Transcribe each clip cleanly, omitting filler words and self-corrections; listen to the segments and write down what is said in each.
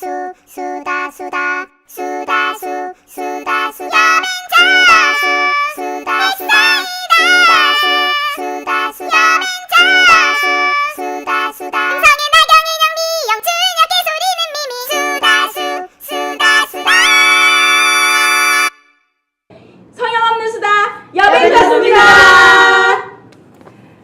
수다 수다 수다 수다 수다 수다 수다 수다 수다 수다 수다 수다 음성의 나경이 영미 영춘하게 소리는 미미 수다 수다 성형 없는 수다 여백이었습니다.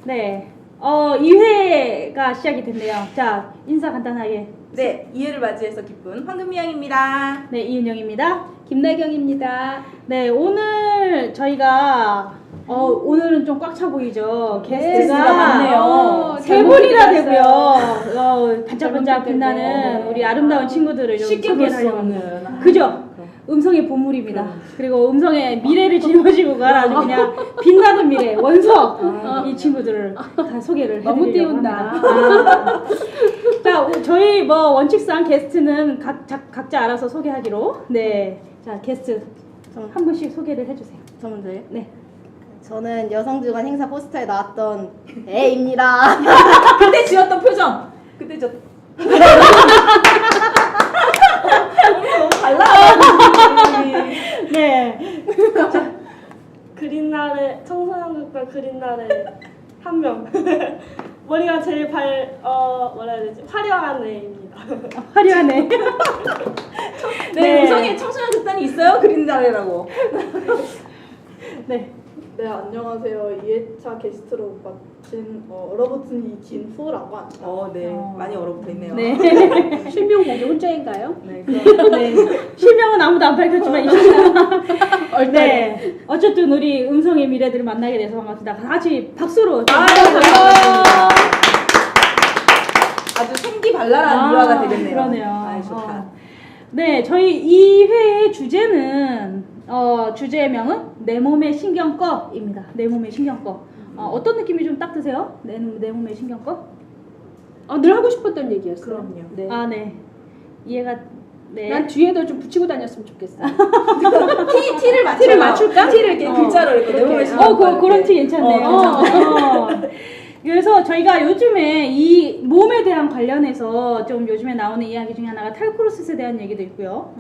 네, 2회가 시작이 됐네요. 자, 인사 간단하게. 네, 2회를 맞이해서 기쁜 황금미양입니다. 네, 이은영입니다. 김나경입니다. 네, 오늘 저희가 오늘은 좀 꽉 차 보이죠. 게스트가 게스트가 많네요. 세 분이나 되고요. 반짝반짝 빛나는 우리 아름다운 친구들을 좀 쉽게 볼 수 소개하려고 없는. 그죠? 음성의 보물입니다. 그리고 음성의 미래를 짊어지고 갈 아주 그냥 빛나는 미래 원석 이 친구들을 다 소개를 너무 해드리려고 띄운다. 합니다. 자, 저희 원칙상 게스트는 각자 알아서 소개하기로. 네, 자 게스트 한 분씩 소개를 해주세요. 저 먼저요? 네. 저는 여성주간 행사 포스터에 나왔던 애입니다. 그때 지었던 표정. 그때 저. 너무 달라. 네. 그린날의 청소년극단 그린날의 한 명. 머리가 제일 뭐라 해야 되지? 화려한 애입니다. 화려하네. 네, 음성에 청소년 극단이 있어요. 그린다래라고. 네. 네, 안녕하세요. 2회차 게스트로 맡은 얼어붙은 이진후라고 합니다. 네, 많이 얼어붙어 있네요. 네. 실명 공개 혼자인가요? 네, 네. 실명은 아무도 안 밝혔지만 네. 어쨌든 우리 음성의 미래들을 만나게 돼서 반갑습니다. 다 같이 박수로. 아주 생기발랄한 미화가 되겠네요. 그러네요. 아, 좋다. 네, 저희 2회의 주제는 주제명은 내 몸의 신경꺼입니다. 내 몸의 신경꺼. 어떤 느낌이 좀 딱 드세요? 내 몸의 신경꺼? 늘 하고 싶었던 얘기였어요. 그럼요. 네. 아, 네. 이해가. 네. 난 뒤에도 좀 붙이고 다녔으면 좋겠어. 티를 맞춰요. 티를 맞출까? 티를 이렇게 글자로 이렇게 내 몸에 그런 티 괜찮네요. 그래서 저희가 요즘에 이 몸에 대한 관련해서 좀 요즘에 나오는 이야기 중에 하나가 탈크로스에 대한 얘기도 있고요.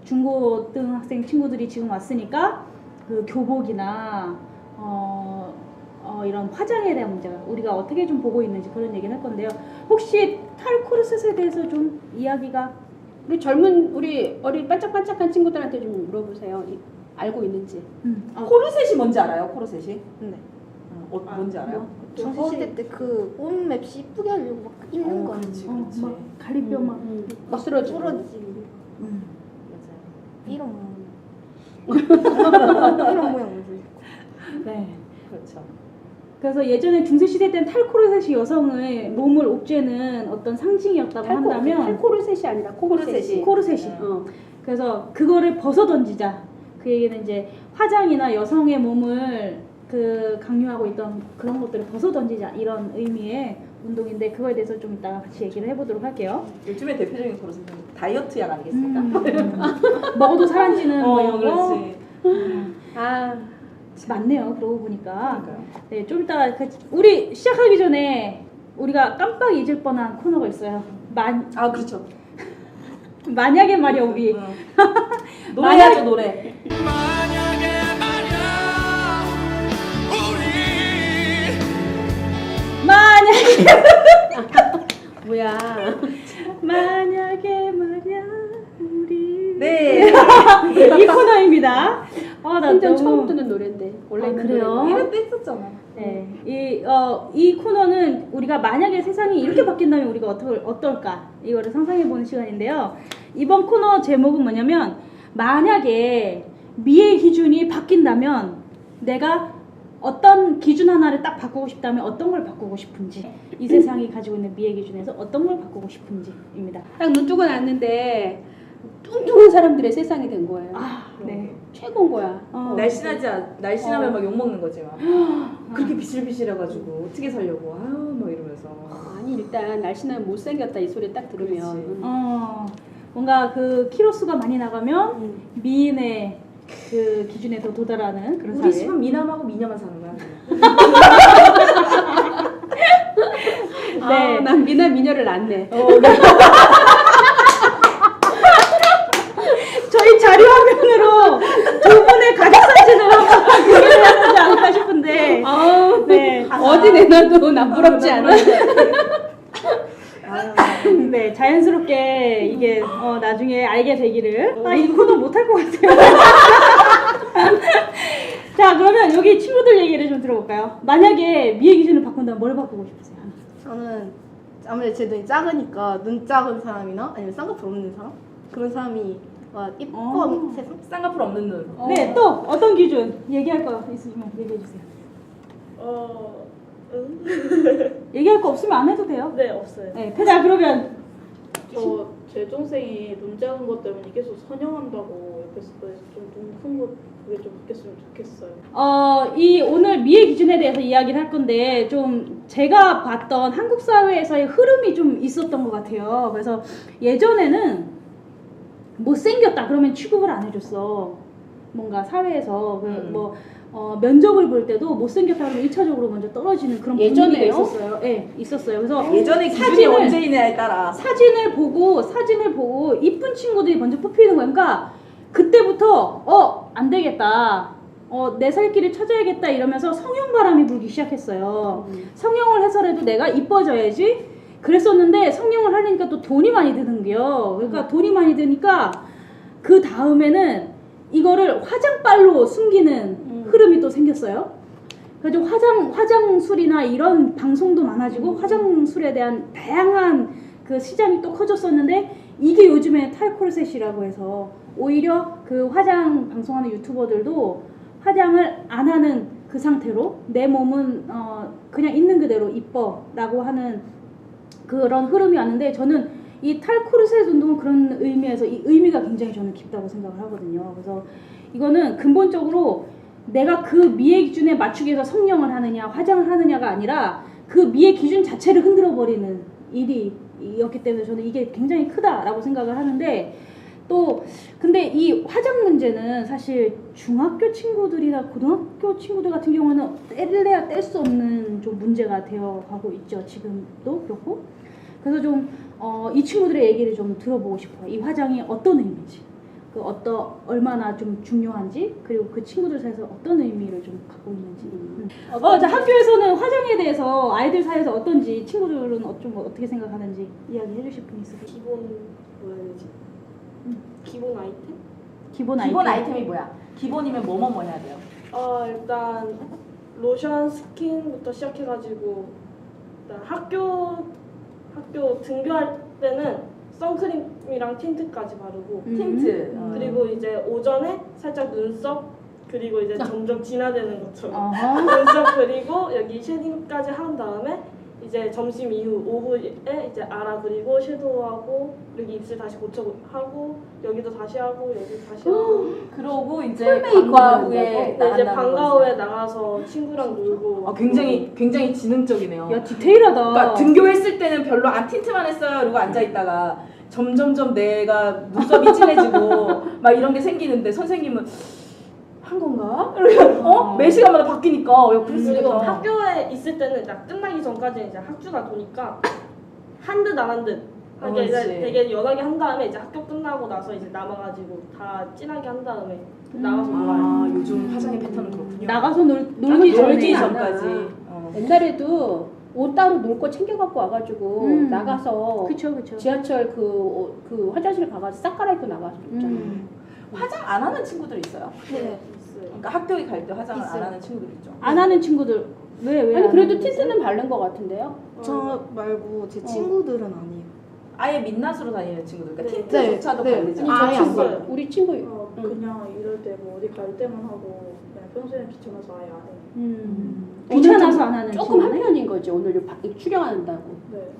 중고등학생 친구들이 지금 왔으니까 그 교복이나 이런 화장에 대한 문제가 우리가 어떻게 좀 보고 있는지 그런 얘기를 할 건데요. 혹시 탈크로스에 대해서 좀 이야기가 우리 어린 반짝반짝한 친구들한테 좀 물어보세요. 알고 있는지. 코르셋이 뭔지 알아요? 코르셋이? 네. 뭔지 알아요? 저 서울대 때 그 옷맵시 이쁘게 하려고 막 입는 거 그렇지, 아니에요? 그렇지. 막 가리뼈 막 막 쓰러지고. 부러지고 맞아요. 이런 모양 이런 모양으로 네. 그렇죠. 그래서 예전에 중세시대 때는 탈코르셋이 여성의 몸을 옥죄는 어떤 상징이었다고 한다면 탈코르셋이 아니라 코르셋이. 코르셋이. 그래서 그거를 벗어 던지자. 그 얘기는 이제 화장이나 여성의 몸을 강요하고 있던 그런 것들을 벗어 던지자 이런 의미의 운동인데 그거에 대해서 좀 이따가 같이 얘기를 해보도록 할게요. 요즘에 대표적인 코르셋은 다이어트 약 아니겠습니까? 먹어도 살안찌는 뭐 이런 거. 그렇지. 맞네요. 그러고 보니까. 그러니까요. 네, 좀 이따가 우리 시작하기 전에 우리가 깜빡 잊을 뻔한 코너가 있어요. 그렇죠. 만약에 말이야 우리. 노래하죠, 노래. 뭐야? 만약에 말이야 우리. 네. 이 코너입니다. 나 완전 너무 처음 듣는 노래인데 원래 있는 그래요? 노래인데. 이런 때 했었잖아. 네, 이 코너는 우리가 만약에 세상이 이렇게 바뀐다면 우리가 어떨까 이거를 상상해보는 시간인데요. 이번 코너 제목은 뭐냐면 만약에 미의 기준이 바뀐다면 내가 어떤 기준 하나를 딱 바꾸고 싶다면 어떤 걸 바꾸고 싶은지 이 세상이 가지고 있는 미의 기준에서 어떤 걸 바꾸고 싶은지입니다. 딱 눈 뜨고 났는데 뚱뚱한 사람들의 세상이 된 거예요. 네. 최고인 거야. 날씬하면 막 욕먹는 거지 막. 그렇게 비실비실해가지고 어떻게 살려고 막 이러면서. 아니 일단 날씬하면 못생겼다 이 소리 딱 들으면 뭔가 그 키로수가 많이 나가면 미인의 그 기준에 더 도달하는 그런 우리 사회. 집은 미남하고 미녀만 사는 거야. 네. 난 미나 미녀를 낳네. 어디 내놔도 난 부럽지 않아. 네, 자연스럽게 이게 나중에 알게 되기를. 아, 이거 코너 못할 것 같아요. 자, 그러면 여기 친구들 얘기를 좀 들어볼까요? 만약에 미의 기준을 바꾼다면 뭘 바꾸고 싶으세요? 저는 아무래도 제 눈이 작으니까 눈 작은 사람이나 아니면 쌍꺼풀 없는 사람 그런 사람이 이쁜 세상. 쌍꺼풀 없는 눈. 네, 또 어떤 기준 얘기할 거 있으시면 얘기해 주세요. 얘기할 거 없으면 안 해도 돼요. 네, 없어요. 네, 자, 그러면 제 동생이 눈 작은 것 때문에 계속 선영한다고 옆에서 좀눈 큰 거 그게 좀 바뀌었으면 좋겠어요. 이 오늘 미의 기준에 대해서 이야기를 할 건데 좀 제가 봤던 한국 사회에서의 흐름이 좀 있었던 것 같아요. 그래서 예전에는 못생겼다 그러면 취급을 안 해줬어. 뭔가 사회에서 면접을 볼 때도 못생겼다 그러면 1차적으로 먼저 떨어지는 그런 분위기가 예전에요? 있었어요. 네, 있었어요. 그래서 예전에 기준이 언제이냐에 따라. 사진을 보고 이쁜 친구들이 먼저 뽑히는 거야. 그러니까 그때부터 안 되겠다. 내 살 길을 찾아야겠다 이러면서 성형 바람이 불기 시작했어요. 성형을 해서라도 내가 이뻐져야지. 그랬었는데 성형을 하려니까 또 돈이 많이 드는겨. 그러니까 돈이 많이 드니까 그 다음에는 이거를 화장빨로 숨기는 흐름이 또 생겼어요. 그래서 화장술이나 이런 방송도 많아지고 화장술에 대한 다양한 그 시장이 또 커졌었는데 이게 요즘에 탈코르셋이라고 해서 오히려 그 화장 방송하는 유튜버들도 화장을 안 하는 그 상태로 내 몸은 그냥 있는 그대로 이뻐라고 하는 그런 흐름이 왔는데 저는 이 탈코르셋 운동은 그런 의미에서 이 의미가 굉장히 저는 깊다고 생각을 하거든요. 그래서 이거는 근본적으로 내가 그 미의 기준에 맞추기 위해서 성형을 하느냐 화장을 하느냐가 아니라 그 미의 기준 자체를 흔들어버리는 일이었기 때문에 저는 이게 굉장히 크다라고 생각을 하는데 또 근데 이 화장 문제는 사실 중학교 친구들이나 고등학교 친구들 같은 경우는 뗄래야 뗄 수 없는 좀 문제가 되어 가고 있죠. 지금도 그렇고 그래서 좀 이 친구들의 얘기를 좀 들어보고 싶어요. 이 화장이 어떤 의미인지 얼마나 좀 중요한지 그리고 그 친구들 사이에서 어떤 의미를 좀 갖고 있는지. 자, 학교에서는 화장에 대해서 아이들 사이에서 어떤지 친구들은 좀 어떻게 생각하는지 이야기해 주실 분 있으세요? 뭐라 해야 되지? 기본 아이템? 기본 아이템이 뭐야? 기본이면 뭐뭐 해야 돼요? 일단 로션, 스킨부터 시작해가지고 일단 학교 등교할 때는 선크림이랑 틴트까지 바르고 틴트. 그리고 이제 오전에 살짝 눈썹 그리고 이제 점점 진화되는 것처럼 어허. 눈썹 그리고 여기 쉐딩까지 한 다음에 이제 점심 이후 오후에 이제 아라 그리고 섀도우하고 여기 입술 다시 고쳐하고 여기도 다시 하고 여기 다시 하고 그러고 이제 풀메이크업 방과 한다고? 후에 네, 이제 나간다는 방과 거지. 후에 나가서 친구랑 놀고 굉장히 지능적이네요. 야 디테일하다. 그러니까 등교했을 때는 별로 안 틴트만 했어요. 이러고 앉아 있다가 점점점 내가 눈썹이 진해지고 막 이런 게 생기는데 선생님은 한 건가? 이러면 매 시간마다 바뀌니까 그리고 그랬으니까. 학교에 있을 때는 딱 끝나기 전까지는 이제 학주가 도니까 한 듯 안 한 듯 하게 이제 그렇지. 되게 연하게 한 다음에 이제 학교 끝나고 나서 이제 남아가지고 다 진하게 한 다음에 나가서 놀아요. 요즘 화장의 패턴은 그렇군요. 나가서 놀기 놀기 전에 전까지. 옛날에도 옷 따로 놀 거 챙겨갖고 와가지고 나가서 그쵸. 지하철 그 화장실 가가지고 싹 갈아입고 나가서 있잖아. 화장 안 하는 친구들 있어요? 네. 있어요. 그러니까 학교에 갈 때 화장을 있어요. 안 하는 친구들 있죠. 안 하는 친구들 왜 아니 안 그래도 하는 틴트는 바른 것 같은데요? 저 말고 제 친구들은 아니에요. 아예 민낯으로 다니는 친구들. 그러니까 네. 틴트조차도 네. 바르지 네. 않아요. 아예 안 있어요. 봐요. 우리 친구 그냥 이럴 때 뭐 어디 갈 때만 하고 그냥 평소에는 귀찮아서 아예 안 해요. 귀찮아서 안 하는 조금 친구네? 한편인 거지. 오늘 출연한다고. 네.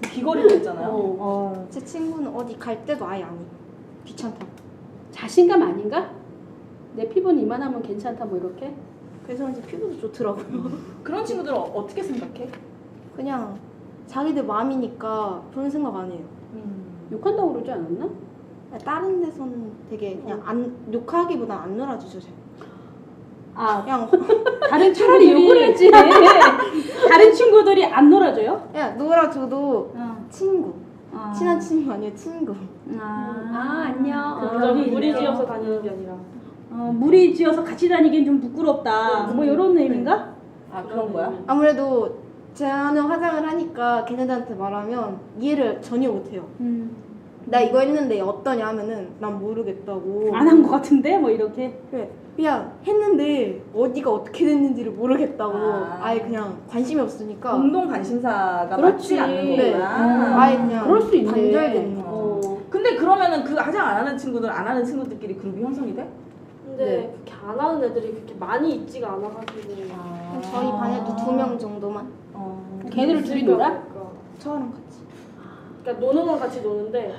귀걸이도 있잖아요. 제 친구는 어디 갈 때도 아예 안 해요. 귀찮다. 자신감 아닌가? 내 피부는 이만하면 괜찮다 뭐 이렇게? 그래서 그런지 피부도 좋더라고요. 그런 친구들은 어떻게 생각해? 그냥 자기들 마음이니까 그런 생각 안 해요. 욕한다고 그러지 않았나? 다른 데서는 되게 그냥 안 욕하기보다 안 놀아주죠. 잘. 그냥 다른 차라리 친구들이 욕을 하지. 다른 친구들이 안 놀아줘요? 그냥 놀아줘도 친구. 아. 친한 친구 아니에요 친구. 안녕. 여기 무리지어서 다니는 게 아니라 무리지어서 같이 다니기엔 좀 부끄럽다. 뭐 이런 의미인가? 아 그런 거야? 아무래도 저는 화장을 하니까 걔네들한테 말하면 이해를 전혀 못해요. 나 이거 했는데 어떠냐 하면은 난 모르겠다고. 안 한 것 같은데 뭐 이렇게. 그래, 그냥 했는데 어디가 어떻게 됐는지를 모르겠다고. 아. 아예 그냥 관심이 없으니까. 공동 관심사가 그렇지. 맞지 않는 네. 거구나. 아예 그냥 그럴 수 있네. 단절되는 거. 어. 근데 그러면은 그 화장 안 하는 친구들 안 하는 친구들끼리 그룹이 형성이 돼? 근데 네. 그렇게 안 하는 애들이 그렇게 많이 있지가 않아가지고. 저희 반에도 2명 정도만. 걔네를 둘이 놀아? 그러니까. 저랑 같이. 그러니까 노는 건 같이 노는데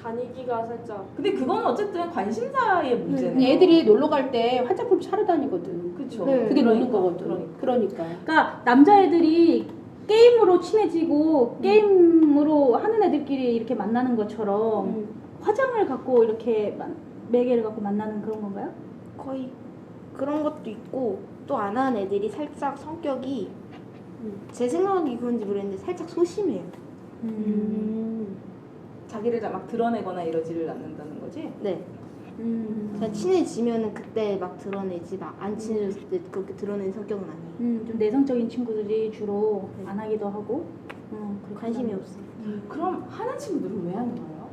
다니기가 살짝. 근데 그건 어쨌든 관심사의 문제네. 그냥 애들이 놀러 갈 때 화장품 사러 다니거든. 그렇죠. 네. 그게 노는 거거든. 그러니까. 그러니까. 남자애들이 게임으로 친해지고 게임으로 하는 애들끼리 이렇게 만나는 것처럼 화장을 갖고 이렇게 매개를 갖고 만나는 그런 건가요? 거의 그런 것도 있고 또 안 하는 애들이 살짝 성격이 제 생각이 그런지 모르겠는데 살짝 소심해요. 자기를 막 드러내거나 이러지를 않는다는 거지? 네. 그냥 친해지면은 그때 막 드러내지 막 안 친해졌을 때 그렇게 드러내는 성격은 아니에요. 좀 내성적인 친구들이 주로 네. 안 하기도 하고. 관심이 없어요. 그럼 하는 친구들은 왜 하는 거예요?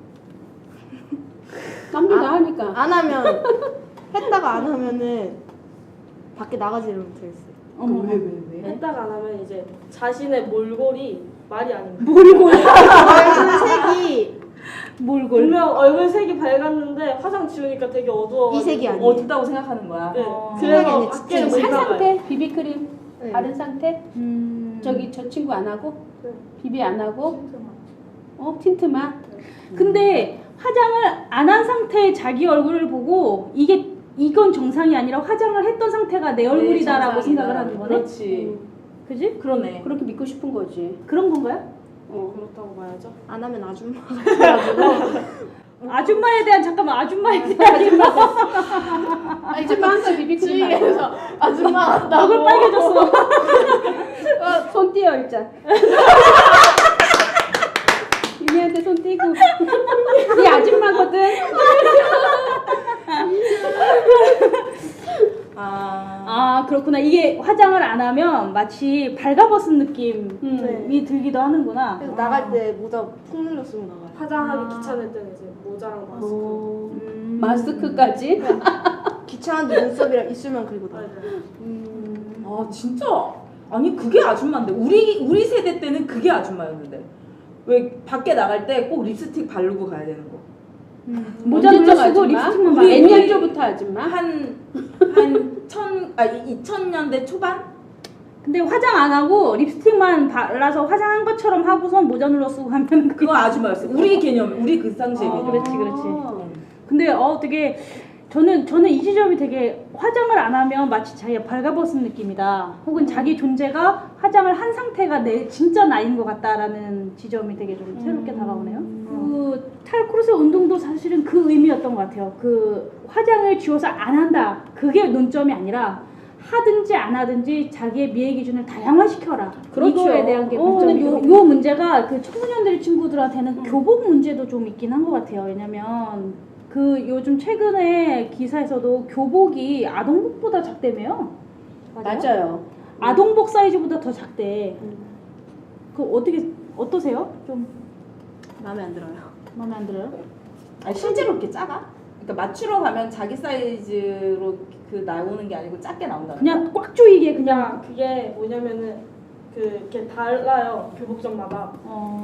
남들 다 하니까. 안 하면 했다가 안 하면은 밖에 나가지를 못하겠어요. 왜? 했다가 안 하면 이제 자신의 몰골이 말이 아닙니다. 몰골. 색이 몰골. 분명 얼굴 색이 밝았는데 화장 지우니까 되게 어두워. 이 색이 아니에요. 어둡다고 생각하는 거야? 네. 생각이 그래서 아니라 밖에 진짜 못 살 나가요. 상태? 비비크림 네. 바른 상태? 저기 저 친구 안 하고? 네. 비비 안 하고? 틴트만? 근데 화장을 안 한 상태의 자기 얼굴을 보고 이건 정상이 아니라 화장을 했던 상태가 내 얼굴이다라고 생각을 하는 거네. 그렇지. 그지? 그러네. 그렇게 믿고 싶은 거지. 그런 건가요? 그렇다고 봐야죠. 안 하면 아줌마 같아가지고 아줌마에 대한 아줌마에 대한 아줌마 항상 비비크림 바르고 아줌마 같다. 얼굴 빨개졌어. 손 띄어 일단. 유미한테 손 띄고. 이 아줌마거든. 그렇구나. 이게 화장을 안 하면 마치 발가벗은 느낌이 들기도 하는구나. 그래서 나갈 때 모자 푹 눌러 쓰고 나가요. 화장하기 귀찮을 때는 이제 모자랑 마스크. 마스크까지? 귀찮은데 눈썹이랑 입술만 그리고 나가요. 아 진짜? 아니 그게 아줌마인데 우리 세대 때는 그게 아줌마였는데 왜 밖에 나갈 때 꼭 립스틱 바르고 가야 되는 거? 모자 언제적 눌러 쓰고 아줌마? 립스틱만 우리 바르고. 옛날부터 아줌마? 2000년대 초반? 근데 화장 안 하고 립스틱만 발라서 화장한 것처럼 하고선 모자 눌러 쓰고 가면 그거 아줌마였어. 우리 개념, 우리 그 당시의 개념. 그렇지. 근데 되게 저는 이 지점이 되게 화장을 안 하면 마치 자기가 발가벗은 느낌이다. 혹은 자기 존재가 화장을 한 상태가 내 진짜 나인 것 같다라는 지점이 되게 좀 새롭게 다가오네요. 그 탈크로스 운동도 사실은 그 의미였던 것 같아요. 그 화장을 지워서 안 한다. 그게 논점이 아니라 하든지 안 하든지 자기의 미의 기준을 다양화시켜라. 그렇죠. 이거에 대한 게 문제고 요 문제가 그 청소년들 친구들한테는 교복 문제도 좀 있긴 한 것 같아요. 왜냐면 그 요즘 최근에 기사에서도 교복이 아동복보다 작대매요. 맞아요. 아동복 사이즈보다 더 작대. 그 어떠세요? 좀 마음에 안 들어요. 마음에 안 들어요? 아니 실제로 그렇게 작아? 그러니까 맞추러 가면 자기 사이즈로 그 나오는 게 아니고 작게 나온다는 그냥 꽉 조이게 그냥. 그게 뭐냐면은 이렇게 달라요. 교복점마다.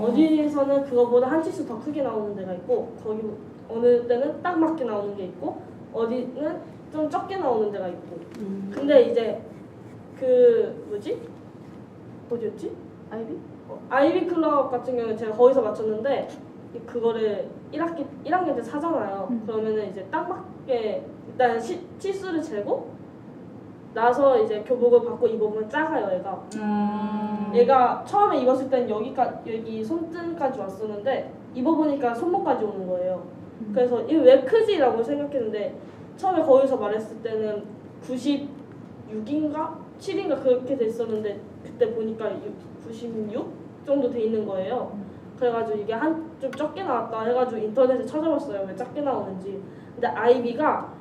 어디에서는 그거보다 한 치수 더 크게 나오는 데가 있고 거기 어느 때는 딱 맞게 나오는 게 있고 어디는 좀 적게 나오는 데가 있고. 근데 이제 그 뭐지? 어디였지? 아이비? 아이비 클럽 같은 경우는 제가 거기서 맞췄는데 그거를 1학년 때 사잖아요. 그러면은 이제 딱 맞게 일단 치수를 재고 나서 이제 교복을 받고 입어보면 작아요, 얘가. 얘가 처음에 입었을 땐 여기 손등까지 왔었는데 입어보니까 손목까지 오는 거예요. 그래서 이게 왜 크지라고 생각했는데 처음에 거기서 말했을 때는 96인가 7인가 그렇게 됐었는데 그때 보니까 96 정도 돼 있는 거예요. 그래가지고 이게 좀 적게 나왔다 해가지고 인터넷에 찾아봤어요. 왜 작게 나오는지. 근데 아이비가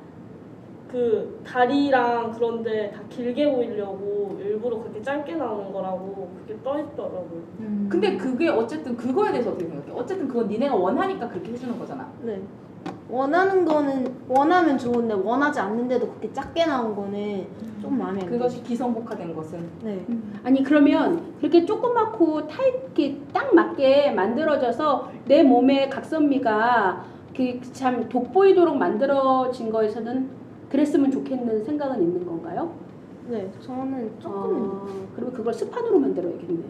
그 다리랑 그런데 다 길게 보이려고 일부러 그렇게 짧게 나오는 거라고 그게 떠 있더라고요. 근데 그게 어쨌든 그거에 대해서 어떻게 생각해? 어쨌든 그건 니네가 원하니까 그렇게 해주는 거잖아. 네. 원하는 거는 원하면 좋은데 원하지 않는데도 그렇게 작게 나온 거는 좀 마음에 안 들어요. 그것이 기성복화된 것은. 네. 아니 그러면 그렇게 조그맣고 이렇게 딱 맞게 만들어져서 내 몸의 각선미가 그 참 돋보이도록 만들어진 거에서는 그랬으면 좋겠는 생각은 있는 건가요? 네. 저는 조금은 그러면 그걸 스판으로 만들어야겠네.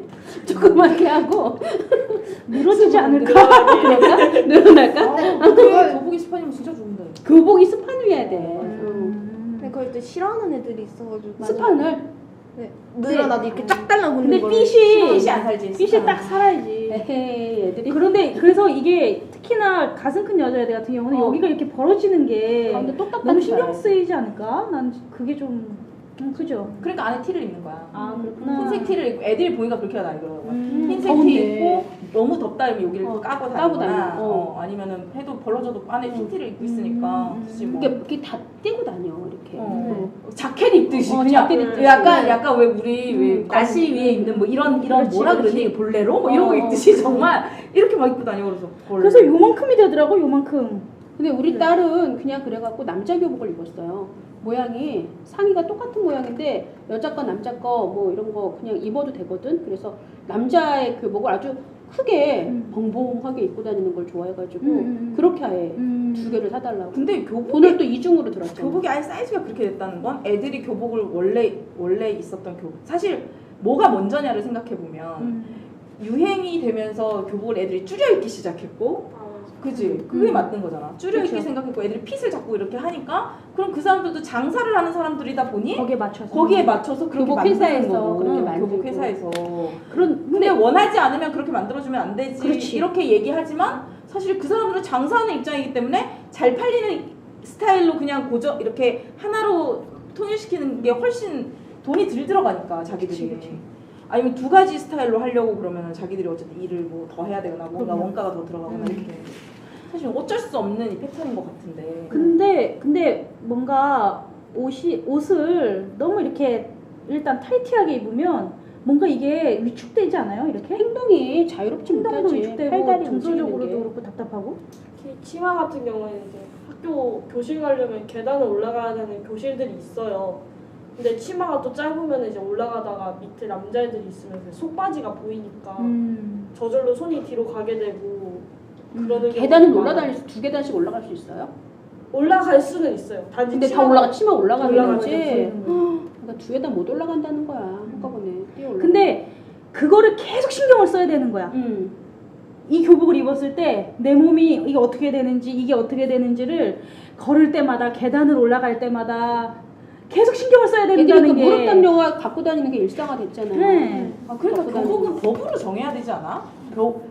조그맣게 하고 늘어지지 않을까? 그럴까? 늘어날까? 그게 교복이 스판이면 진짜 좋은데. 교복이 스판을 해야 돼. 근데 그걸 또 싫어하는 애들이 있어가지고 스판을? 네. 늘어나도 이렇게 쫙 달라붙는 근데 거를 핏이 안 살지. 핏이 딱 살아야지. 에헤이 애들이 그런데 그래서 이게 특히나 가슴 큰 여자애들 같은 경우는 여기가 이렇게 벌어지는 게 가운데 똑딱하게 너무 신경 살아요. 쓰이지 않을까? 난 그게 좀 그죠? 그러니까 안에 티를 입는 거야. 아 그렇구나. 흰색 티를 입고 애들이 보니까 그렇게 다니더라고요. 흰색 더운데. 티 입고 너무 덥다 이러면 여기를 까고 까고 다니거나 다니고. 아니면은 해도 벌어져도 안에 흰 티를 입고 있으니까 굳이 뭐 이게 다 떼고 다녀 이렇게. 자켓 입듯이 그냥 자켓 입듯이. 약간 왜 우리 왜 나시 위에 입는 뭐 이런 그렇지, 뭐라 그렇지. 그러니 볼레로 뭐 이런 거 입듯이 정말 이렇게 막 입고 다니고 그래서 요만큼이 되더라고 요만큼. 근데 우리 딸은 그냥 그래갖고 남자 교복을 입었어요. 모양이 상의가 똑같은 모양인데 여자 거 남자 거 뭐 이런 거 그냥 입어도 되거든. 그래서 남자의 교복을 아주 크게 벙벙하게 입고 다니는 걸 좋아해가지고 그렇게 아예 두 개를 사달라고. 근데 교복이 돈을 또 이중으로 들었죠. 교복이 아예 사이즈가 그렇게 됐다는 건 애들이 교복을 원래 있었던 교복 사실 뭐가 먼저냐를 생각해 보면 유행이 되면서 교복을 애들이 줄여 입기 시작했고 그지? 그게 맞는 거잖아. 줄여 입기 그쵸. 생각했고 애들이 핏을 자꾸 이렇게 하니까 그럼 그 사람들도 장사를 하는 사람들이다 보니 거기에 맞춰서 그렇게 교복 만드는 회사에서 거고. 그렇게 만들고. 교복 회사에서 그런 근데 원하지 않으면 그렇게 만들어주면 안 되지 그렇지. 이렇게 얘기하지만 사실 그 사람들은 장사하는 입장이기 때문에 잘 팔리는 스타일로 그냥 이렇게 하나로 통일시키는 게 훨씬 돈이 덜 들어가니까 자기들이 그치. 아니면 두 가지 스타일로 하려고 그러면 자기들이 어쨌든 일을 뭐 더 해야 되거나 뭔가 원가가 더 들어가거나 이렇게 되는 거지. 사실 어쩔 수 없는 이 패턴인 것 같은데 근데 뭔가 옷을 너무 이렇게 일단 타이트하게 입으면 뭔가 이게 위축되지 않아요? 이렇게 행동이 자유롭지 행동도 못하지. 위축되고 팔다리 정서적으로도 움직이는 게. 그렇고 답답하고. 특히 치마 같은 경우에는 이제 학교 교실 가려면 계단을 올라가야 되는 교실들이 있어요. 근데 치마가 또 짧으면 이제 올라가다가 밑에 남자애들이 있으면 그 속바지가 보이니까 저절로 손이 뒤로 가게 되고 그러는 계단은 경우가 올라다닐 수 2계단씩 올라갈 수 있어요? 올라갈 수는 있어요. 단지 근데 다 치마가 치마 올라가는 올라가죠. 거지. 그러니까 2계단 못 올라간다는 거야. 한꺼번에 뛰어 올라. 근데 그거를 계속 신경을 써야 되는 거야. 이 교복을 입었을 때 내 몸이 이게 어떻게 되는지를 걸을 때마다 계단을 올라갈 때마다 계속 신경을 써야 애들이 된다는 그 게. 무릎 담요가 갖고 다니는 게 일상화됐잖아요. 네. 그러니까 갖고 교복은 법으로 정해야 되지 않아?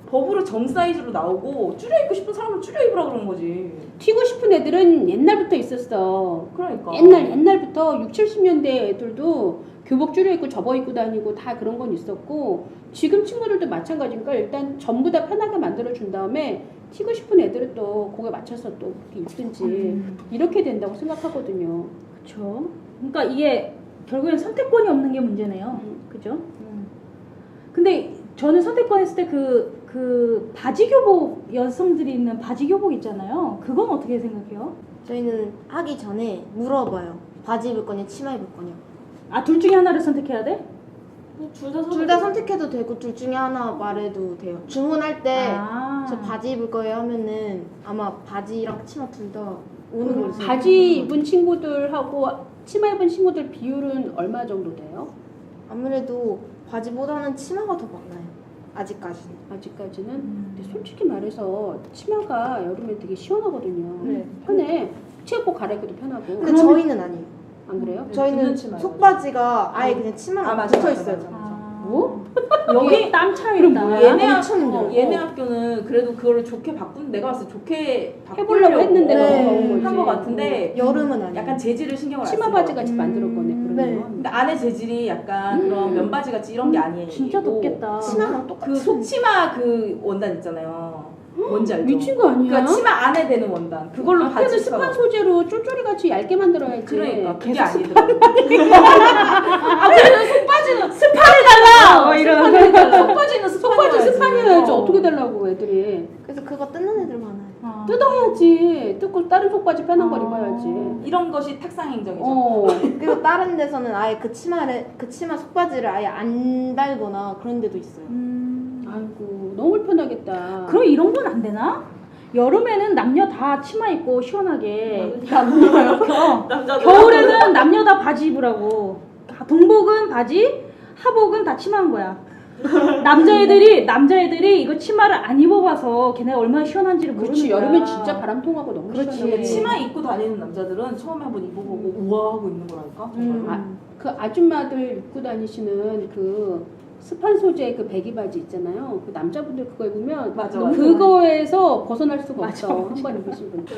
법으로 정 사이즈로 나오고 줄여 입고 싶은 사람은 줄여 입으라 그러는 거지. 튀고 싶은 애들은 옛날부터 있었어. 그러니까 옛날부터 6, 70년대 애들도 교복 줄여 입고 접어 입고 다니고 다 그런 건 있었고 지금 친구들도 마찬가지니까 일단 전부 다 편하게 만들어 준 다음에 튀고 싶은 애들은 또 그거에 맞춰서 또 입든지 이렇게 된다고 생각하거든요. 그렇죠. 그러니까 이게 결국엔 선택권이 없는 게 문제네요. 그죠? 근데 저는 선택권 했을 때 그 바지 교복 여성들이 입는 바지 교복 있잖아요. 그건 어떻게 생각해요? 저희는 하기 전에 물어봐요. 바지 입을 거냐 치마 입을 거냐. 아, 둘 중에 하나를 선택해야 돼? 둘 다 선택해도 되고 둘 중에 하나 말해도 돼요. 주문할 때 저 아. 바지 입을 거예요 하면은 아마 바지랑 치마 둘 다 오는 걸로 생각해요. 바지 입은 친구들하고 치마 입은 친구들 비율은 얼마 정도 돼요? 아무래도 바지보다는 치마가 더 많아요. 아직까지는. 아직까지는. 근데 솔직히 말해서 치마가 여름에 되게 시원하거든요. 네. 편해. 체육복 갈아입기도 편하고. 근데 저희는 아니에요. 안 그래요? 저희는 붙는 치마예요. 속바지가 아예 그냥 아 치마랑 맞아 붙어 맞아, 있어요. 맞아, 맞아. 뭐? 여기 땀 차이다. 얘네 학교는 그래도 그거를 좋게 내가 봤을 때 좋게 해보려고 했는데 네. 너무 더운 거지. 한것 같은데 여름은 아니에요. 약간 재질을 신경을 안 치마 쓰고. 바지 같이 만들었거네. 그러면. 네. 근데 안에 재질이 약간 그런 면바지 같이 이런 게 아니에요. 진짜 덥겠다. 치마랑 똑같은. 그 속치마 그 원단 있잖아요. 뭔지 알죠? 미친 거 아니야? 그러니까 치마 안에 되는 원단. 그걸로 앞에는 바지처럼. 스판 소재로 쫄쫄이 같이 얇게 만들어야지. 그러니까 그게 계속 아니더라고. 앞에는 속바지는 스판을 달라. 뭐 이런. 속바지는 속바지 스판이어야지 어떻게 되려고 애들이. 그래서 그거 뜯는 애들 많아요. 뜯어야지. 뜯고 다른 속바지 편한 걸 입어야지. 이런 것이 탁상 행정이죠. 어. 그리고 다른 데서는 아예 그 치마 속바지를 아예 안 달거나 그런 데도 있어요. 아이고 너무 불편하겠다. 그럼 이런 건 안 되나? 여름에는 남녀 다 치마 입고 시원하게. 남자들 겨울에는 남녀 다 바지 입으라고. 동복은 바지, 하복은 다 치마인 거야. 남자애들이 이거 치마를 안 입어봐서 걔네가 얼마나 시원한지를 모르는 그렇지. 거야. 여름엔 진짜 바람 통하고 너무 그렇지. 시원하고. 치마 입고 다니는 남자들은 처음에 한번 입어보고 우와 하고 있는 거라니까. 정말. 그 아줌마들 입고 다니시는 그 스판 소재 그 배기 바지 있잖아요. 그 남자분들 그거 입으면 맞아, 너무 맞아. 그거에서 벗어날 수가 맞아, 없어. 맞아. 한 번 입으신 분들.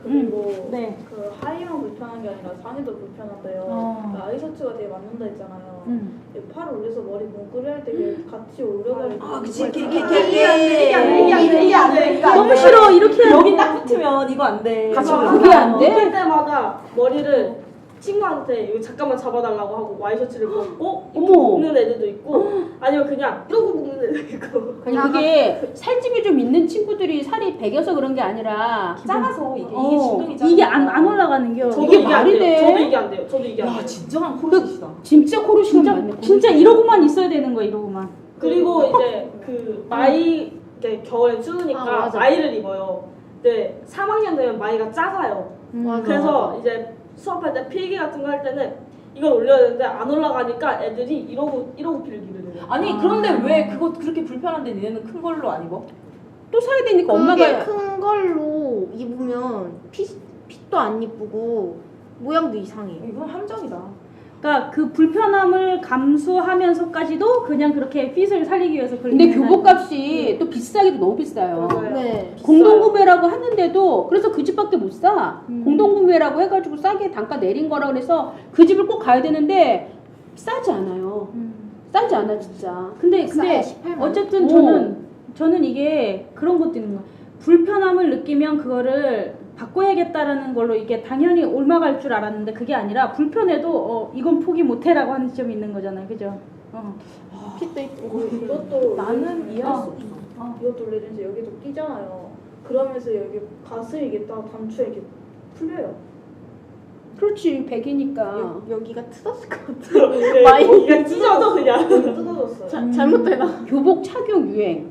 그리고 네. 그 하의만 불편한 게 아니라 상의도 불편한데요. 어. 그 아이셔츠가 되게 맞는다 했잖아요. 음. 팔 올려서 머리 뭉그릴 때 이게 같이 올려가지고 아, 그치. 이게 안 돼. 너무 싫어. 이렇게 여기 딱 붙으면 이거 안 돼. 같이 올라가. 그게 안 돼? 할 때마다 머리를 친구한테 이거 잠깐만 잡아달라고 하고 와이셔츠를 벗고 어머. 묶는 애들도 있고 아니면 그냥 이러고 묶는 애도 있고 아니 그게 살집이 좀 있는 친구들이 살이 배겨서 그런 게 아니라 작아서 이게 신동이 작아. 이게 안 올라가는 게. 저도 이게 이게 안 말이 돼요. 돼? 저도 이게 안 돼요. 저도 이게 안 야 돼요. 진정한 코르셋이다. 진짜 코르시는 맞네. 진짜 이러고만 있어야 되는 거야. 이러고만. 그리고 이제 그 마이 이제 겨울에 추우니까 아, 맞아. 마이를 입어요. 근데 3학년 되면 마이가 작아요. 맞아. 그래서 이제 수업할 때 필기 같은 거 할 때는 이걸 올려야 되는데 안 올라가니까 애들이 이러고 필기를 해요. 아니 그런데 왜 그거 그렇게 불편한데 니네는 큰 걸로 안 입어? 또 사야 되니까 그게 엄마가 큰 걸로 입으면 핏도 안 이쁘고 모양도 이상해. 이건 함정이다. 그러니까 그 불편함을 감수하면서까지도 그냥 그렇게 핏을 살리기 위해서 그렇게. 근데 교복값이 또 비싸기도 너무 비싸요. 맞아요. 네. 공동구매라고 하는데도 그래서 그 집밖에 못 사. 음. 공동구매라고 해가지고 싸게 단가 내린 거라 그래서 그 집을 꼭 가야 되는데 싸지 않아요. 싸지 않아 진짜. 근데 싸요, 18만 원. 어쨌든 저는 이게 그런 것도 있는 거야. 불편함을 느끼면 그거를 바꿔야겠다라는 걸로 이게 당연히 옮아갈 줄 알았는데 그게 아니라 불편해도 이건 포기 못해라고 하는 지점이 있는 거잖아요, 그죠? 핏도 이쁘고. 이것도 나는 이해할 수 어. 이것도 원래 이제 여기도 끼잖아요. 그러면서 여기 가슴이 이게 딱 단추에 이렇게 풀려요. 그렇지 백이니까. 여기가 뜯었을 것 같아. 네, 마이. 이게 찢어져 그냥. 뜯어졌어요. 잘못되나? 교복 착용 유행.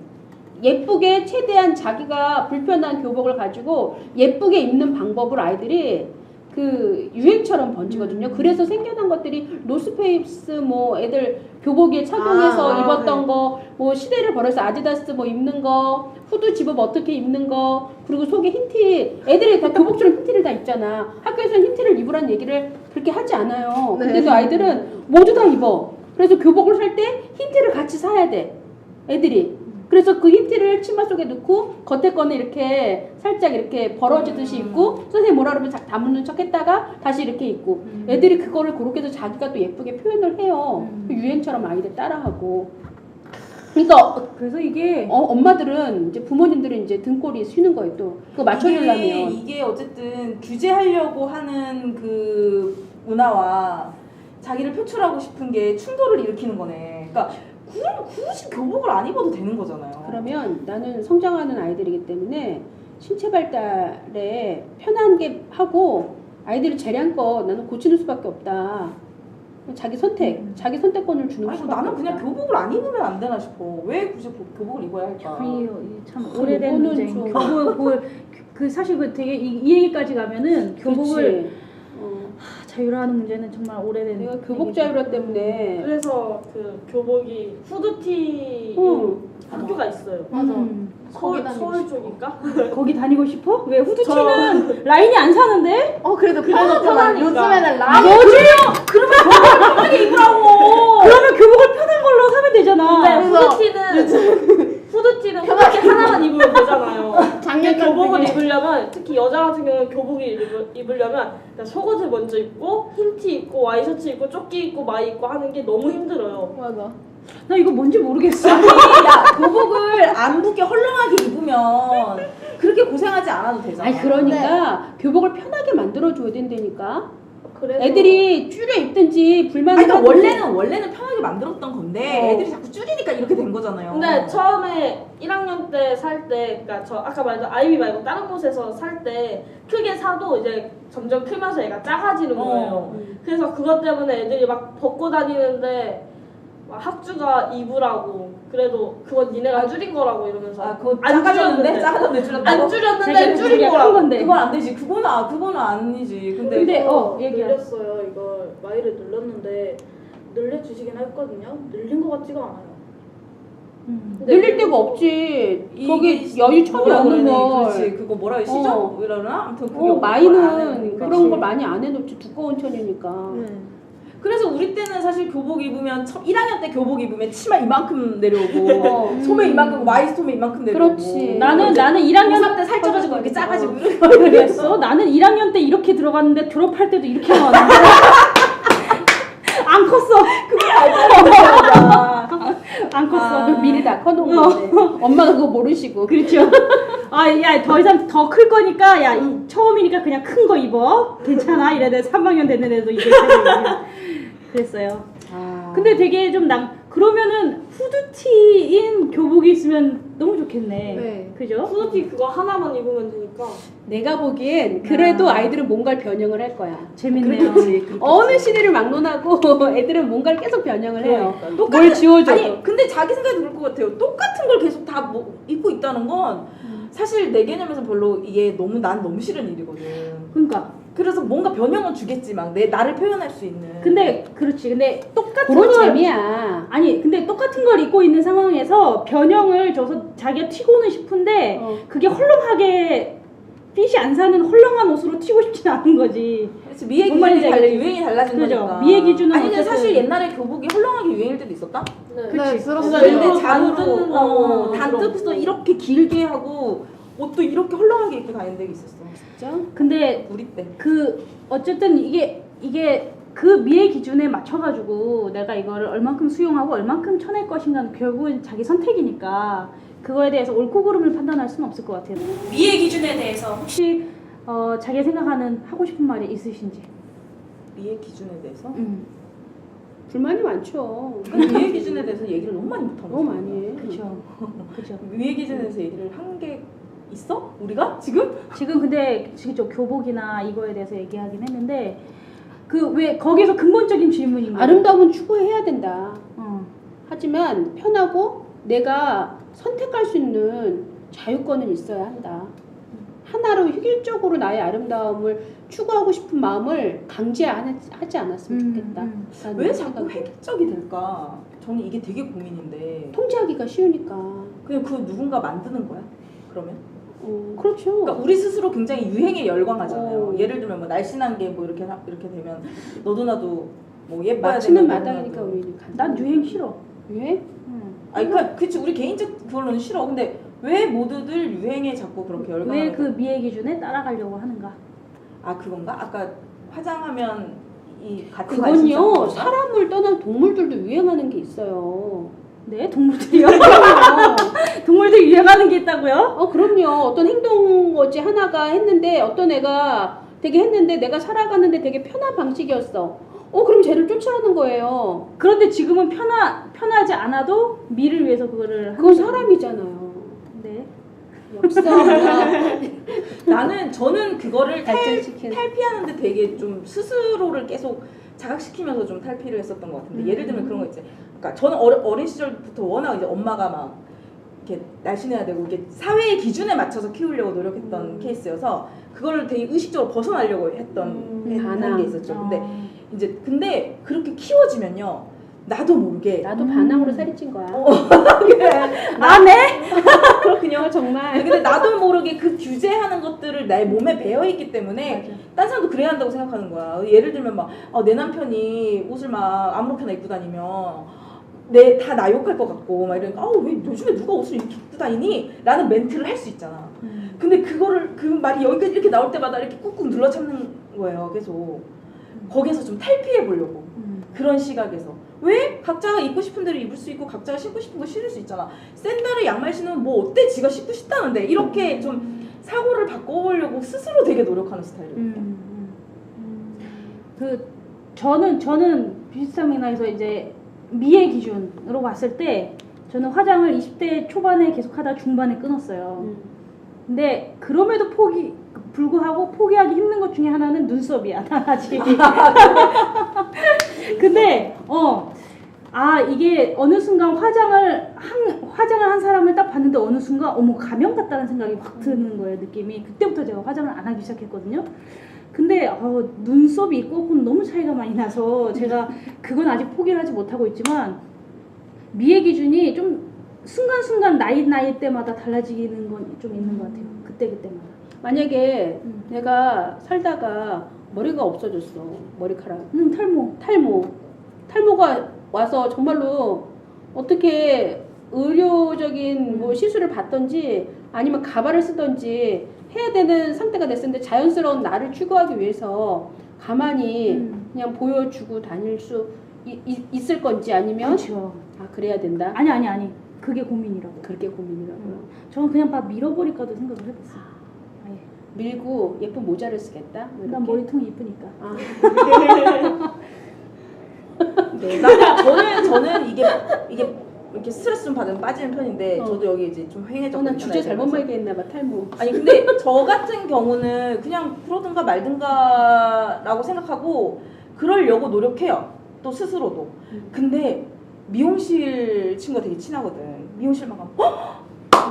예쁘게 최대한 자기가 불편한 교복을 가지고 예쁘게 입는 방법을 아이들이 그 유행처럼 번지거든요. 그래서 생겨난 것들이 노스페이스 뭐 애들 교복에 착용해서 입었던 네. 거, 뭐 시대를 벌여서 아디다스 뭐 입는 거, 후드 집업 어떻게 입는 거, 그리고 속에 흰티, 애들이 다 교복처럼 흰티를 다 입잖아. 학교에서는 흰티를 입으라는 얘기를 그렇게 하지 않아요. 네. 근데도 아이들은 모두 다 입어. 그래서 교복을 살 때 흰티를 같이 사야 돼. 애들이. 그래서 그 흰티를 치마 속에 넣고 겉에 거는 이렇게 살짝 이렇게 벌어지듯이 입고 선생님 뭐라 그러면 다무는 척 했다가 다시 이렇게 입고 애들이 그거를 그렇게 해서 자기가 또 예쁘게 표현을 해요. 그 유행처럼 아이들 따라하고. 그러니까 그래서 이게 엄마들은 이제 부모님들은 이제 등골이 쉬는 거예요. 또 그거 맞춰주려면. 이게 어쨌든 규제하려고 하는 그 문화와 자기를 표출하고 싶은 게 충돌을 일으키는 거네. 그러니까 굳이 교복을 안 입어도 되는 거잖아요. 그러면 나는 성장하는 아이들이기 때문에 신체 발달에 편한 게 하고 아이들이 재량껏 나는 고치는 수밖에 없다. 자기 선택권을 주는 아니 수밖에 나는 없다. 그냥 교복을 안 입으면 안 되나 싶어. 왜 굳이 교복을 입어야 할까? 참 그 오래된 부분은 문제. 좀- 교복을 그 사실 그 되게 이 얘기까지 가면은 교복을 그렇지. 자유화하는 문제는 정말 오래된. 내가 교복 자유화 때문에 그래서 그 교복이 후드티 학교가 있어요. 맞아. 서울 거기 서울 쪽인가? 거기 다니고 싶어? 왜 후드티는 라인이 안 사는데? 그래도 편하니까. 편하니까. 요즘에는 라인. 편하게 입으라고. 그러면 교복을 편한 걸로 사면 되잖아. 근데 후드티는 후드티 하나만 입으면 되잖아요. 근데 작년까지 교복을 되게- 입으려면 특히 여자 같은 경우는 교복을 입으려면 일단 속옷을 먼저 입고 흰티 입고 와이셔츠 입고 조끼 입고 마이 입고 하는 게 너무 힘들어요. 맞아. 나 이거 뭔지 모르겠어. 야 교복을 안 붓게 헐렁하게 입으면 그렇게 고생하지 않아도 되잖아. 아니 그러니까 교복을 편하게 만들어줘야 된다니까. 그래서 애들이 줄여 입든지 불만을 그러니까 하든지. 원래는 편하게 만들었던 건데 애들이 자꾸 줄이니까 이렇게 된 거잖아요. 근데 처음에 1학년 때 살 때, 그러니까 저 아까 말했던 아이비 말고 다른 곳에서 살 때 크게 사도 이제 점점 크면서 얘가 작아지는 거예요. 그래서 그것 때문에 애들이 막 벗고 다니는데 막 학주가 입으라고 그래도 그건 니네가 줄인 거라고 이러면서 아, 그거 안 작아졌는데 줄였다고? 안 줄였는데 자기가 줄인 큰 거라고. 건데. 그건 안 되지. 그거는 아니지. 근데 얘기해. 늘렸어요. 이걸 마이를 눌렀는데 늘려주시긴 했거든요. 늘린 것 같지가 않아요. 늘릴 데가 없지. 거기 여유천이 뭐라 없는 그러니? 걸. 그렇지. 그거 뭐라 해? 시정? 이러나? 아무튼 그게 안 마이는 해놓으니까. 그런 그렇지. 걸 많이 안 해놓지. 두꺼운 천이니까. 그래서 우리 때는 사실 교복 입으면 1학년 때 교복 입으면 치마 이만큼 내려오고 소매 이만큼 와이스 소매 이만큼 내려오고. 그렇지. 나는 1학년 3 때 살쪄가지고 이렇게 작아지고 그랬어. 나는 1학년 때 이렇게 들어갔는데 졸업할 때도 이렇게 나왔는데 안 컸어. 안 컸어. 미리 다 커놓은 건데. 엄마가 그거 모르시고. 그렇죠. 야, 더 이상 더 클 거니까, 야, 처음이니까 그냥 큰 거 입어. 괜찮아. 이래야 3학년 됐는데도 이게 그랬어요. 근데 되게 좀 그러면은 후드티인 교복이 있으면 너무 좋겠네. 네. 그죠? 후드티 그거 하나만 입으면 되니까. 내가 보기엔 그래도 아이들은 뭔가를 변형을 할 거야. 재밌네요. 어느 시대를 막론하고 애들은 뭔가를 계속 변형을 해요. 똑같은- 뭘 지워줘도. 아니 근데 자기 생각이 그럴 것 같아요. 똑같은 걸 계속 다 입고 있다는 건 사실 내 개념에서 별로 이게 난 너무 싫은 일이거든. 그러니까. 그래서 뭔가 변형은 주겠지만 나를 표현할 수 있는. 근데 그렇지. 근데 똑같은 그런 걸 재미야. 아니 근데 똑같은 걸 입고 있는 상황에서 변형을 줘서 자기가 튀고는 싶은데 그게 헐렁하게 핏이 안 사는 헐렁한 옷으로 튀고 싶진 않은 거지. 그래서 미의 뭔 기준이 말인지 유행이 달라진 그죠. 거니까. 미의 기준은 아니 근데 어쨌든- 사실 옛날에 교복이 헐렁하게 유행일 때도 있었다. 네. 네, 들었어요. 그래서 일부러 근데 단 잔으로 뜯는다고 단뜻도 그런 이렇게 길게 하고 옷도 이렇게 헐렁하게 입고 다니는 데가 있었어. 진짜? 근데 우리 때. 어쨌든 이게 그 미의 기준에 맞춰가지고 내가 이거를 얼만큼 수용하고 얼만큼 쳐낼 것인가는 결국은 자기 선택이니까 그거에 대해서 옳고 그름을 판단할 수는 없을 것 같아요. 미의 기준에 대해서 혹시 자기 생각하는 하고 싶은 말이 있으신지? 미의 기준에 대해서? 불만이 많죠. 그러니까 미의 기준에 대해서 얘기를 너무 많이 못하는 너무 거야. 많이 해. 그렇죠. 그렇죠. 미의 기준에 대해서 얘기를 한 게 있어? 우리가 지금? 지금 근데 지금 교복이나 이거에 대해서 얘기하긴 했는데 왜 거기서 근본적인 질문인 거예요. 아름다움은 추구해야 된다. 어. 하지만 편하고 내가 선택할 수 있는 자유권은 있어야 한다. 하나로 획일적으로 나의 아름다움을 추구하고 싶은 마음을 강제하지 않았으면 좋겠다. 라는 왜 자꾸 생각이. 획일적이 될까? 저는 이게 되게 고민인데 통제하기가 쉬우니까. 그냥 그 누군가 만드는 거야? 그러면? 그렇죠. 그러니까 우리 스스로 굉장히 유행에 열광하잖아요. 어. 예를 들면 뭐 날씬한 게 뭐 이렇게 되면 너도 나도 뭐 예뻐야 맞추는 되는 마당이니까 우리 난 유행 싫어. 왜? 아니 그치 우리 개인적 그걸로는 싫어. 근데 왜 모두들 유행에 자꾸 그렇게 열광하는 왜 그 미의 기준에 따라가려고 하는가? 아 그건가? 아까 화장하면 이 같은 그건요. 사람을 떠난 동물들도 유행하는 게 있어요. 네, 동물들이요. 동물들 유행하는 게 있다고요? 그럼요. 어떤 행동거지 하나가 했는데 어떤 애가 되게 했는데 내가 살아가는데 되게 편한 방식이었어. 그럼 쟤를 쫓아오는 거예요. 그런데 지금은 편하지 않아도 미를 위해서 그거를 그건 사람이잖아요. 네. 역사 저는 그거를 발전시키는. 탈피하는데 되게 좀 스스로를 계속 자각시키면서 좀 탈피를 했었던 것 같은데 예를 들면 그런 거 있지. 그러니까 저는 어린 시절부터 워낙 이제 엄마가 막 이렇게 날씬해야 되고 이게 사회의 기준에 맞춰서 키우려고 노력했던 케이스여서 그거를 되게 의식적으로 벗어나려고 했던 한 게 있었죠. 근데 그렇게 키워지면요 나도 모르게 나도 반항으로 살이 찐 거야. 네? 그렇군요. 정말. 근데 나도 모르게 그 규제하는 것들을 내 몸에 배어 있기 때문에 맞아. 딴 사람도 그래야 한다고 생각하는 거야. 예를 들면 막 내 남편이 옷을 막 아무렇게나 입고 다니면 다 나 욕할 것 같고 막 이러니까 왜 요즘에 누가 옷을 이렇게 입고 다니니? 라는 멘트를 할 수 있잖아. 근데 그 말이 여기까지 이렇게 나올 때마다 이렇게 꾹꾹 눌러 참는 거예요. 계속 거기에서 좀 탈피해 보려고 그런 시각에서 왜? 각자가 입고 싶은 대로 입을 수 있고 각자가 신고 싶은 거 신을 수 있잖아. 샌들을 양말 신으면 뭐 어때? 지가 신고 싶다는데 이렇게 좀 사고를 바꿔보려고 스스로 되게 노력하는 스타일이에요. 저는 비슷한 맥락에서 이제 미의 기준으로 봤을 때 저는 화장을 20대 초반에 계속하다 중반에 끊었어요. 근데 그럼에도 불구하고 포기하기 힘든 것 중에 하나는 눈썹이야. 아직. 근데 이게 어느 순간 화장을 한 사람을 딱 봤는데 어느 순간 어머 가면 같다는 생각이 확 드는 거예요. 느낌이. 그때부터 제가 화장을 안 하기 시작했거든요. 근데 눈썹이 있고 코는 너무 차이가 많이 나서 제가 그건 아직 포기를 하지 못하고 있지만 미의 기준이 좀 순간순간 나이 때마다 달라지는 건 좀 있는 것 같아요. 그때마다. 만약에 내가 살다가 머리가 없어졌어. 머리카락. 탈모가 와서 정말로 어떻게 의료적인 뭐 시술을 받던지 아니면 가발을 쓰던지 해야 되는 상태가 됐었는데 자연스러운 나를 추구하기 위해서 가만히 그냥 보여주고 다닐 수 있을 건지 아니면 그렇죠. 그래야 된다. 아니. 그게 고민이라고. 그렇게 고민이라고요. 저는 그냥 막 밀어버릴까도 생각을 해봤어요. 아예. 밀고 예쁜 모자를 쓰겠다. 뭐 난 이렇게? 머리통이 이쁘니까. 네. 저는 이게 이렇게 스트레스 좀 받으면 빠지는 편인데 저도 여기 이제 좀 휑해졌거든요. 난 주제 잘못 발견했나봐. 탈모. 아니 근데 저 같은 경우는 그냥 그러든가 말든가라고 생각하고 그러려고 노력해요. 또 스스로도. 근데 미용실 친구가 되게 친하거든. 미용실만 가면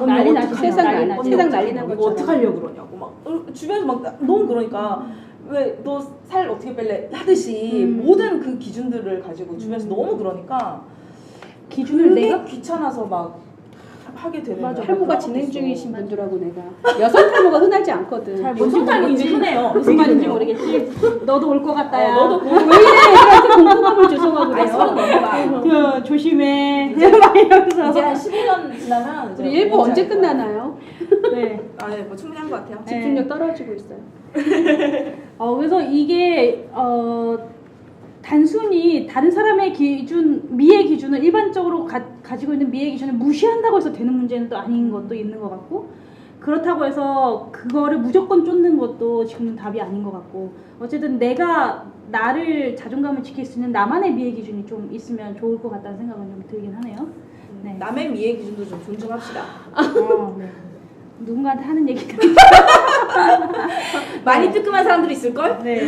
난리 나지. 세상 난리 난 이거 것처럼. 어떡하려고 그러냐고 막 주변에서 막 너무 그러니까 왜 너 살 어떻게 뺄래 하듯이 모든 그 기준들을 가지고 주변에서 너무 그러니까 기준을 그게 내가 귀찮아서 막 하게 되는 맞아. 거야. 탈모가 그런 진행 것도 중이신 있어. 분들하고 내가 여성 탈모가 흔하지 않거든. 여성 탈모 이제 흔해요. 무슨 말인지 되게 모르겠지. 너도 올 것 같다야. 너도 왜 이래? 애들한테 공포감을 주성하고 아니 서로 그래요. 넘어가. 조심해. 막 이러면서. 이제 한 15년 지나면 이제 우리 일부 뭔지 언제 알 거야. 끝나나요? 네. 네, 뭐 충분히 한 것 같아요. 집중력 떨어지고 있어요. 그래서 이게 단순히 다른 사람의 미의 기준을 일반적으로 가지고 있는 미의 기준을 무시한다고 해서 되는 문제는 또 아닌 것도 있는 것 같고 그렇다고 해서 그거를 무조건 쫓는 것도 지금은 답이 아닌 것 같고 어쨌든 내가 나를 자존감을 지킬 수 있는 나만의 미의 기준이 좀 있으면 좋을 것 같다는 생각은 좀 들긴 하네요. 네. 남의 미의 기준도 좀 존중합시다. 네. 누군가한테 하는 얘기가 많이 뜨끔한 사람들이 있을걸? 네.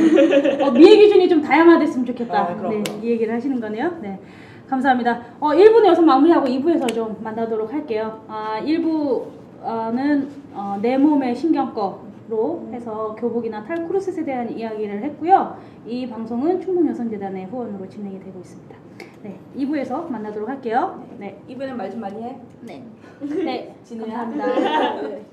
미의 기준이 좀 다양화됐으면 좋겠다. 그럼. 네, 이 얘기를 하시는 거네요. 네. 감사합니다. 1부는 여기서 마무리하고 2부에서 좀 만나도록 할게요. 1부는 내 몸의 신경과로 해서 교복이나 탈코르셋에 대한 이야기를 했고요. 이 방송은 충북여성재단의 후원으로 진행이 되고 있습니다. 네, 2부에서 만나도록 할게요. 네. 이번엔 말 좀 많이 해. 네. 네. 진우야. 감사합니다. 네.